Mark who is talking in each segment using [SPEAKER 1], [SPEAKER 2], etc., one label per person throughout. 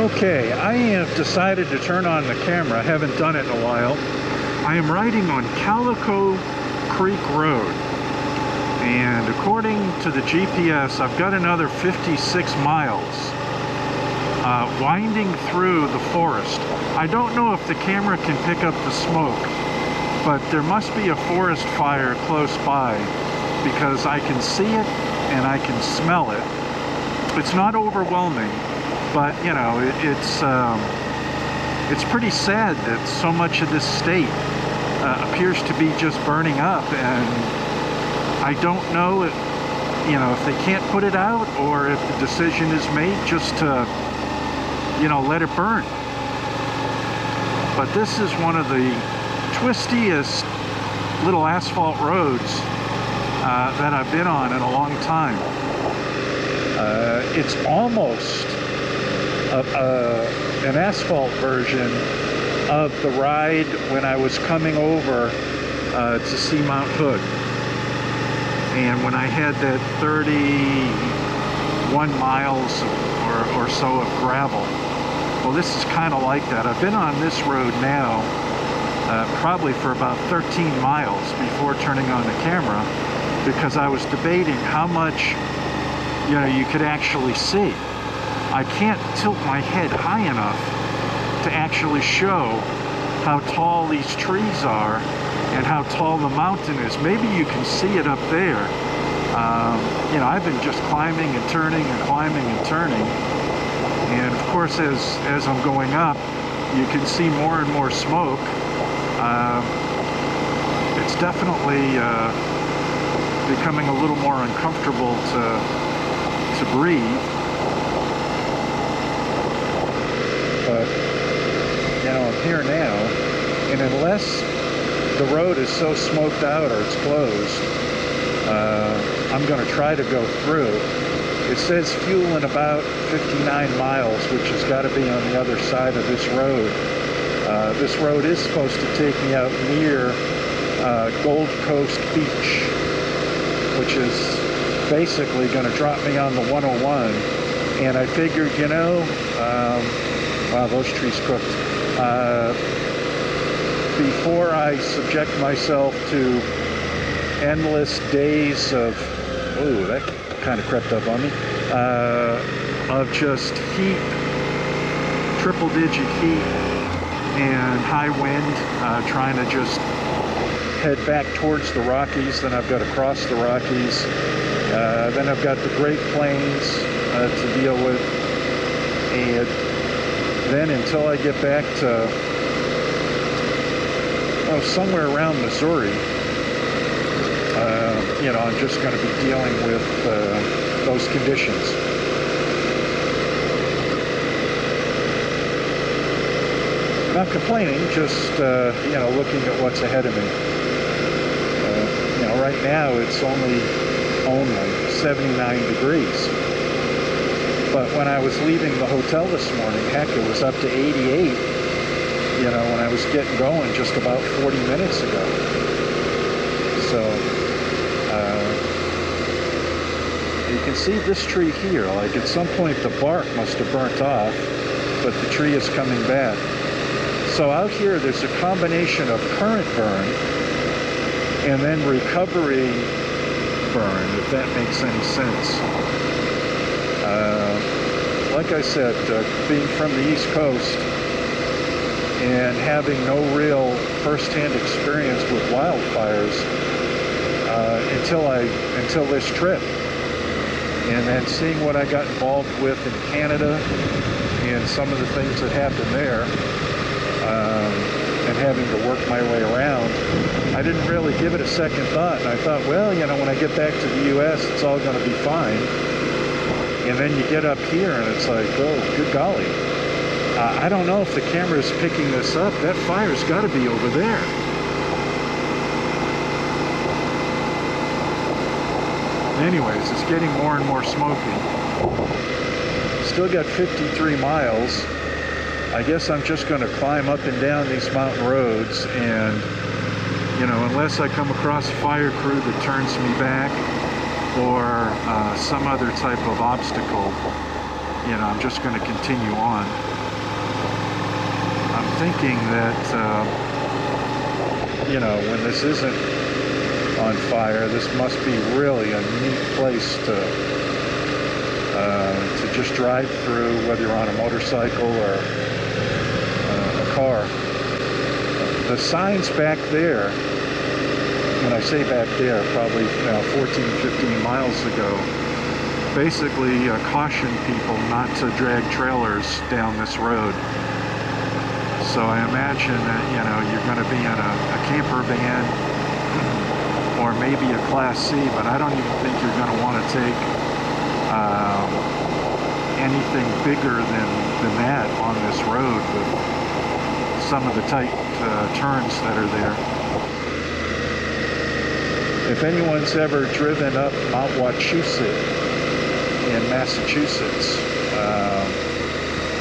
[SPEAKER 1] Okay, I have decided to turn on the camera. I haven't done it in a while. I am riding on Calico Creek Road, and according to the GPS, I've got another 56 miles winding through the forest. I don't know if the camera can pick up the smoke, but there must be a forest fire close by because I can see it and I can smell it. It's not overwhelming, but you know, it's pretty sad that so much of this state appears to be just burning up, and I don't know if, you know, if they can't put it out or if the decision is made just to, you know, let it burn. But this is one of the twistiest little asphalt roads that I've been on in a long time. It's almost an asphalt version of the ride when I was coming over to see Mount Hood. And when I had that 31 miles or so of gravel. Well, this is kind of like that. I've been on this road now probably for about 13 miles before turning on the camera, because I was debating how much, you know, you could actually see. I can't tilt my head high enough to actually show how tall these trees are and how tall the mountain is. Maybe you can see it up there. You know, I've been just climbing and turning and climbing and turning. And of course, as I'm going up, you can see more and more smoke. It's definitely becoming a little more uncomfortable to breathe. But, you know, I'm here now, and unless the road is so smoked out or it's closed, I'm going to try to go through. It says fuel in about 59 miles, which has got to be on the other side of this road. This road is supposed to take me out near Gold Coast Beach, which is basically going to drop me on the 101. And I figured, you know, wow, those trees cooked. Before I subject myself to endless days of, ooh, that kind of crept up on me, of just heat, triple-digit heat and high wind, trying to just head back towards the Rockies. Then I've got to cross the Rockies. Then I've got the Great Plains to deal with. And then until I get back to, oh, somewhere around Missouri, you know, I'm just going to be dealing with those conditions. Not complaining, just, you know, looking at what's ahead of me. You know, right now it's only 79 degrees. But when I was leaving the hotel this morning, heck, it was up to 88, you know, when I was getting going just about 40 minutes ago. So, you can see this tree here, like at some point the bark must have burnt off, but the tree is coming back. So out here there's a combination of current burn and then recovery burn, if that makes any sense. Like I said, being from the East Coast and having no real first-hand experience with wildfires until this trip, and then seeing what I got involved with in Canada and some of the things that happened there, and having to work my way around, I didn't really give it a second thought, and I thought, well, you know, when I get back to the U.S., it's all going to be fine. And then you get up here and it's like, oh, good golly. I don't know if the camera is picking this up. That fire's got to be over there. Anyways, it's getting more and more smoky. Still got 53 miles. I guess I'm just going to climb up and down these mountain roads, and, you know, unless I come across a fire crew that turns me back, or some other type of obstacle, you know, I'm just going to continue on. I'm thinking that, you know, when this isn't on fire, this must be really a neat place to just drive through, whether you're on a motorcycle or a car. The signs back there, when I say back there, probably 14, 15 miles ago, basically caution people not to drag trailers down this road. So I imagine that, you know, you're going to be in a camper van or maybe a Class C, but I don't even think you're going to want to take anything bigger than that on this road with some of the tight turns that are there. If anyone's ever driven up Mount Wachusett in Massachusetts,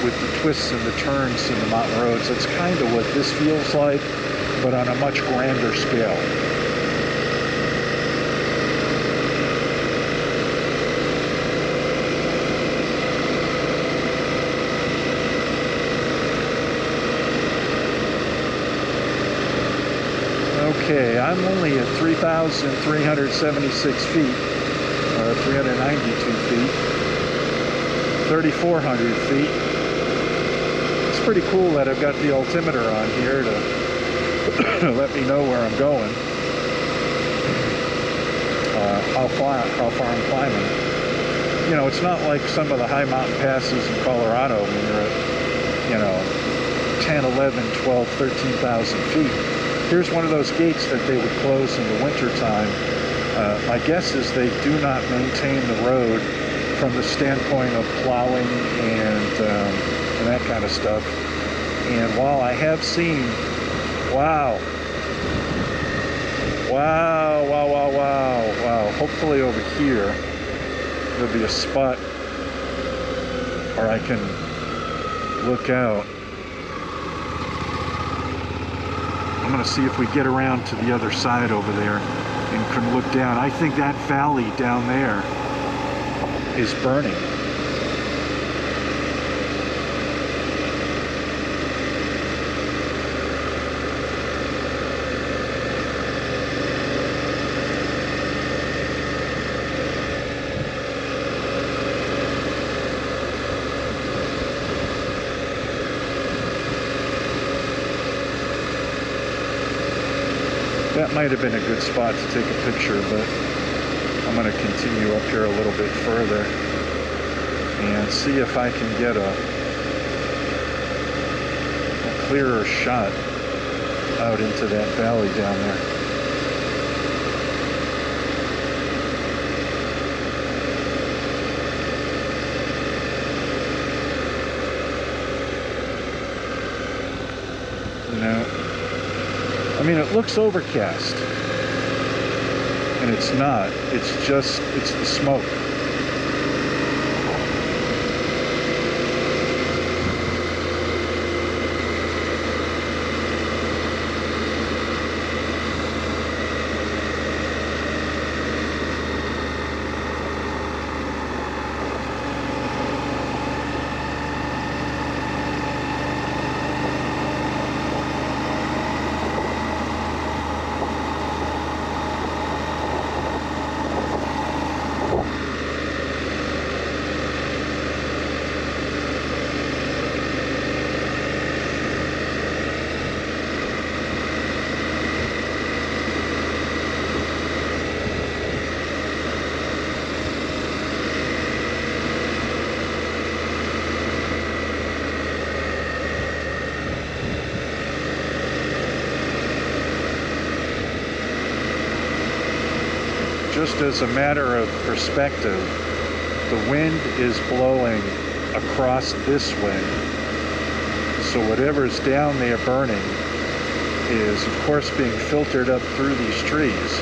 [SPEAKER 1] with the twists and the turns in the mountain roads, that's kind of what this feels like, but on a much grander scale. Okay, I'm only at 3,376 feet, or 392 feet, 3,400 feet. It's pretty cool that I've got the altimeter on here to let me know where I'm going, how far I'm climbing. You know, it's not like some of the high mountain passes in Colorado when you're at, you know, 10, 11, 12, 13,000 feet. Here's one of those gates that they would close in the wintertime. My guess is they do not maintain the road from the standpoint of plowing and that kind of stuff. And while I have seen, wow, hopefully over here there'll be a spot where I can look out. I'm going to see if we get around to the other side over there and can look down. I think that valley down there is burning. That might have been a good spot to take a picture, but I'm going to continue up here a little bit further and see if I can get a clearer shot out into that valley down there. No. I mean, it looks overcast, and it's not. It's the smoke. Just as a matter of perspective, the wind is blowing across this way. So whatever's down there burning is, of course, being filtered up through these trees,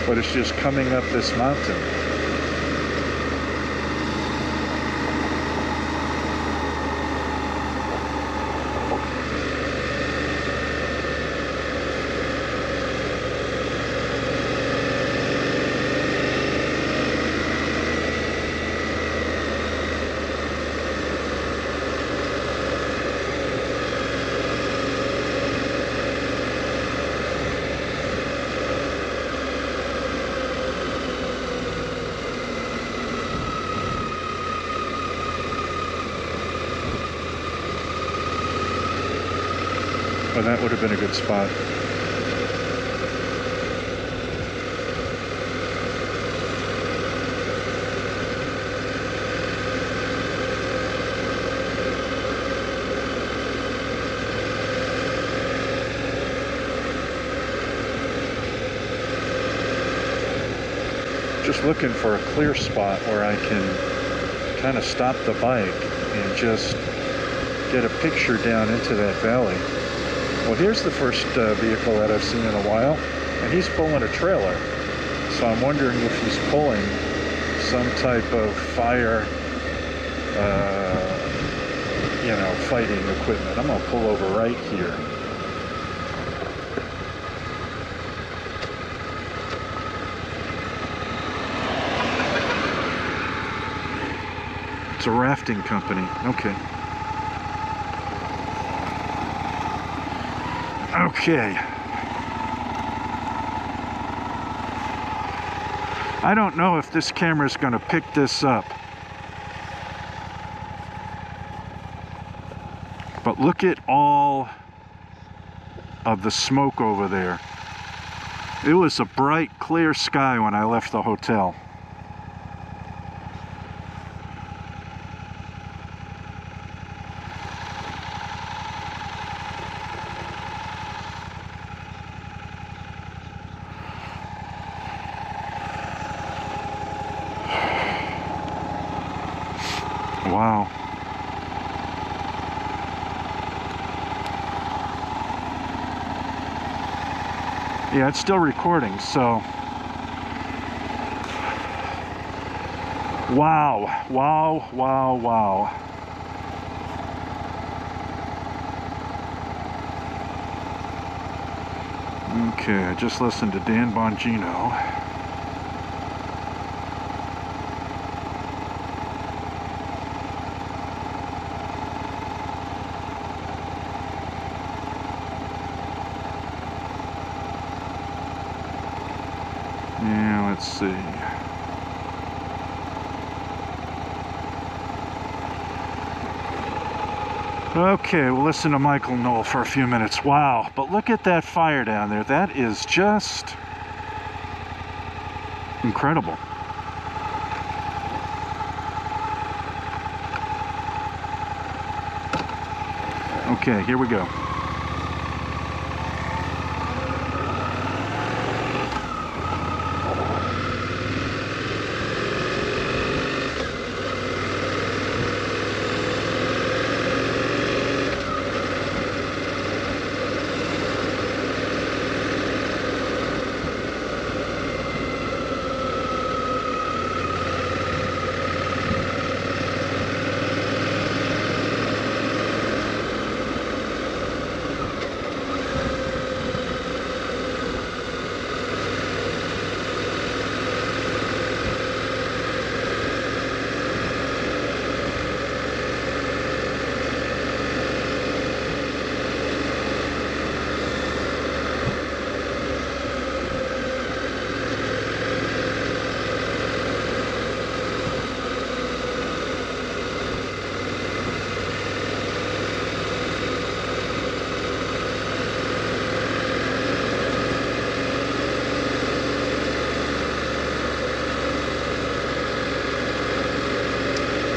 [SPEAKER 1] but it's just coming up this mountain. Well, that would have been a good spot. Just looking for a clear spot where I can kind of stop the bike and just get a picture down into that valley. Well, here's the first vehicle that I've seen in a while, and he's pulling a trailer. So I'm wondering if he's pulling some type of fire, you know, fighting equipment. I'm gonna pull over right here. It's a rafting company. Okay. Okay. I don't know if this camera is going to pick this up. But look at all of the smoke over there. It was a bright, clear sky when I left the hotel. Wow. Yeah, it's still recording, so. Wow, wow, wow, wow. Okay, I just listened to Dan Bongino. Yeah, let's see. Okay, we'll listen to Michael Knoll for a few minutes. Wow, but look at that fire down there. That is just incredible. Okay, here we go.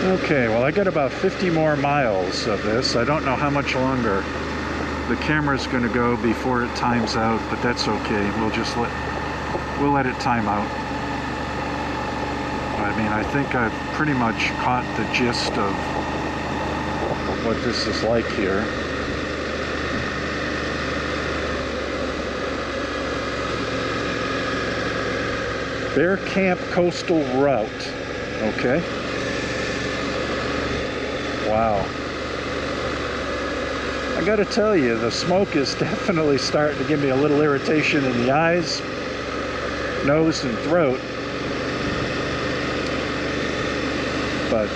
[SPEAKER 1] Okay, well, I got about 50 more miles of this. I don't know how much longer the camera's going to go before it times out, but that's okay. We'll let it time out. I mean, I think I've pretty much caught the gist of what this is like here. Bear Camp Coastal Route. Okay. Wow. I gotta tell you, the smoke is definitely starting to give me a little irritation in the eyes, nose, and throat. But